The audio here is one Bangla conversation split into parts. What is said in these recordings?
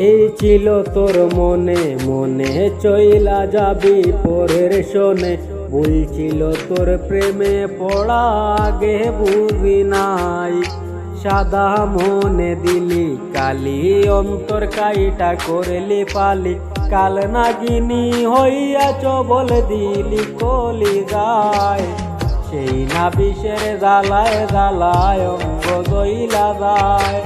এই ছিল তোর মনে মনে চইলা যাবি পরের শোনে, ভুল ছিল তোর প্রেমে পড়া আগে বুঝি নাই। সাদা মনে দিলি কালি অন্তর কাইটা করলি পালি, কাল নাগিনী হইয়া চবল দিলি কলি যায়। সেই না বিষের জ্বালায় জ্বালায় অঙ্গ দইলা যায়,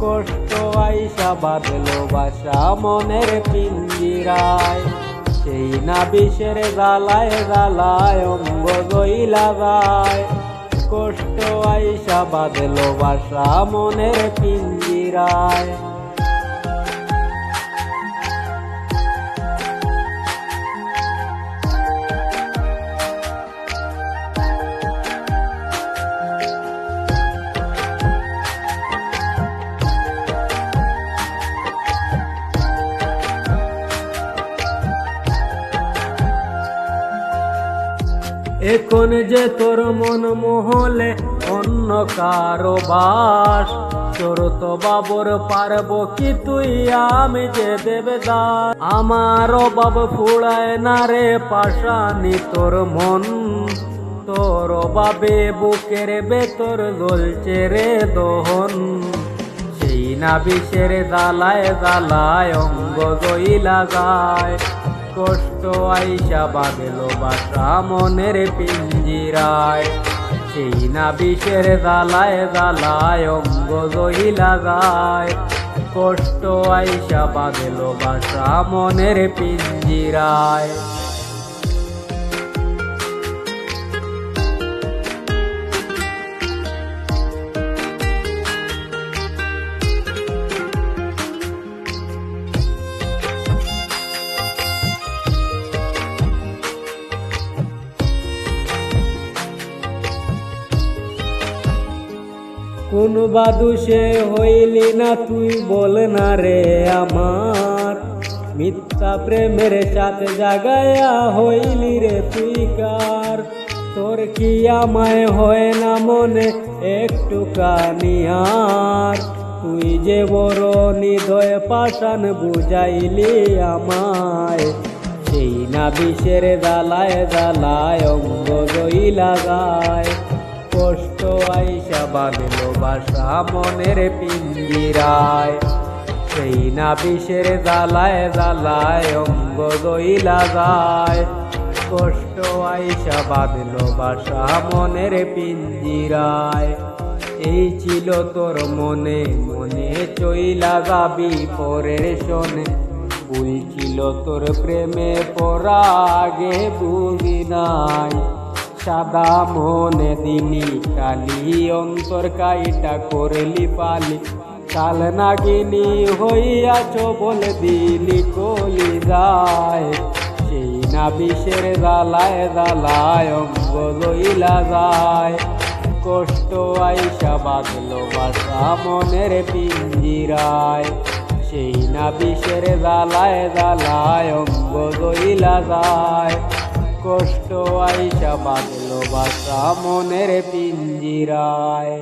কষ্ট আইসা বাঁধলো বাসা মনের পিঞ্জিরায়। সেই না বিষের জ্বালায় জ্বালায় অঙ্গ দইলা যায়, কষ্ট আইসা বাঁধলো বাসা মনের পিঞ্জিরায়। এখন যে তোর মন মহলে অন্য কারো বাস, তোর তো বাবর পারবো কি তুই আমি যে দেবদাস। আমার অভাব ফুড়ায় না রে পাশানি তোর মন, তোর অভাবে বুকের ভেতর জ্বলছে রে দহন। সেই না বিষের জ্বালায় জ্বালায় অঙ্গ দইলা যায়, কষ্ট আইসা বাঁধলো বাসা মনের পিঞ্জিরায়। সেই না বিষের জ্বালায় জ্বালায় অঙ্গ দইলা যায়, কষ্ট আইসা বাঁধলো বাসা মনের পিঞ্জিরায়। কোন বাদুষে হইলি না তুই বল না রে আমার, মিথ্যা প্রেমের সাথে জাগায়া হইলি রে তুই কার। তোর কি আমায় হয় না মনে একটু কানিয়ার, তুই যে বড় নিদয় পাষাণ বুঝাইলি আমায়। সেই না বিষের জ্বালায় জ্বালায় অঙ্গ দইলা যায়, কষ্ট আইসা বাঁধলো বাসা মনের পিঞ্জিরায়। সেই না বিষের জ্বালায় জ্বালায় অঙ্গ দইলা যায়, কষ্ট আইসা বাঁধলো বাসা মনের পিঞ্জিরায়। এই ছিল তোর মনে মনে চইলা যাবি পরের শোনে, ভুল ছিল তোর প্রেমে পড়া আগে বুঝি নাই। সাদা মনে দিলি কালি অন্তর কাইটা করলি পালি, কাল নাগিনী হইয়া চবল দিলি কলি যায়। সেই না বিষের জ্বালায় জ্বালায় অঙ্গ দইলা যায়, কষ্ট আইসা বাঁধলো বাসা মনের পিঞ্জিরায়। সেই না বিষের জ্বালায় জ্বালায় অঙ্গ দইলা যায়, কষ্ট আইসা বাঁধলো বাসা মনের পিঞ্জিরায়।